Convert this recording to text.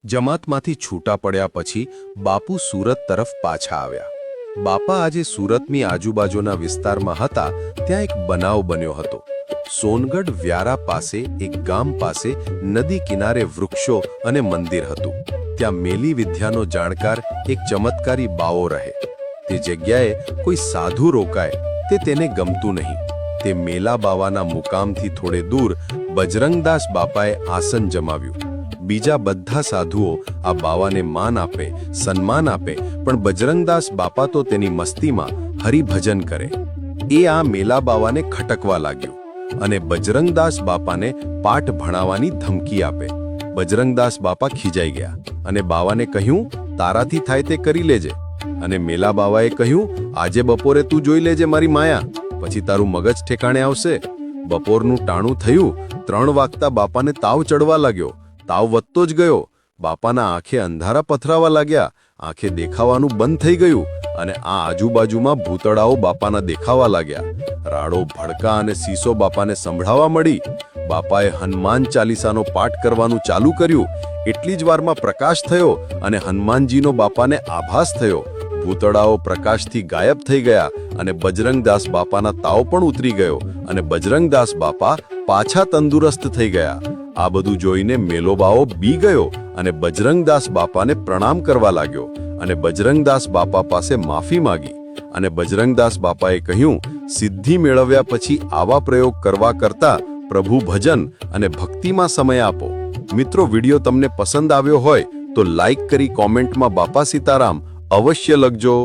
જમાતમાંથી છૂટા પડ્યા પછી બાપુ સુરત તરફ પાછા આવ્યા। બાપા આજે સુરતની આજુબાજુના વિસ્તારમાં હતા ત્યાં એક બનાવ બન્યો હતો। સોનગઢ વ્યારા પાસે એક ગામ પાસે નદી કિનારે વૃક્ષો અને મંદિર હતું। ત્યાં મેલી વિદ્યાનો જાણકાર એક ચમત્કારી બાવો રહે। તે જગ્યાએ કોઈ સાધુ રોકાય તે તેને ગમતું નહીં। તે મેલા બાવાના મુકામથી થોડે દૂર બજરંગદાસ બાપાએ આસન જમાવ્યું। બીજા બધા સાધુઓ આ બાવાને માન આપે, સન્માન આપે, પણ બજરંગદાસ બાપા તો તેની મસ્તીમાં હરિભજન કરે। એ આ મેલા બાવાને ખટકવા લાગ્યું અને બજરંગદાસ બાપાને પાઠ ભણાવવાની ધમકી આપે। બજરંગદાસ બાપા ખીજાઈ ગયા અને બાવાને કહ્યું, તારાથી થાય તે કરી લેજે। અને મેલા બાવાએ કહ્યું, આજે બપોરે તું જોઈ લેજે મારી માયા, પછી તારું મગજ ઠેકાણે આવશે। બપોરનું ટાણું થયું। 3 વાગતા બાપાને તાવ ચડવા લાગ્યો। તાવ વધતો જ ગયો। બાપાના આંખે અંધારા પથરાવા લાગ્યા। આંખે દેખાવાનું બંધ થઈ ગયું અને આ આજુબાજુમાં ભૂતળાઓ બાપાના દેખાવા લાગ્યા। રાડો, ભડકા અને સીસો બાપાને સંભળાવા મળી। બાપાએ હનુમાન ચાલીસાનો પાઠ કરવાનું ચાલુ કર્યું। એટલી જ વારમાં પ્રકાશ થયો અને હનુમાનજીનો બાપાને આભાસ થયો। ભૂતળાઓ પ્રકાશથી ગાયબ થઈ ગયા અને બજરંગદાસ બાપાના તાવ પણ ઉતરી ગયો અને બજરંગદાસ બાપા પાછા તંદુરસ્ત થઈ ગયા। આ બધું જોઈને મેલો બાવો બી ગયો અને બજરંગદાસ બાપાને પ્રણામ કરવા લાગ્યો અને બજરંગદાસ બાપા પાસે માફી માંગી। અને બજરંગદાસ બાપાએ કહ્યું, સિદ્ધિ મેળવ્યા પછી આવા પ્રયોગ કરવા કરતા પ્રભુ ભજન અને ભક્તિમાં સમય આપો। મિત્રો, વિડીયો તમને પસંદ આવ્યો હોય તો લાઈક કરી કોમેન્ટમાં બાપા સીતારામ અવશ્ય લખજો।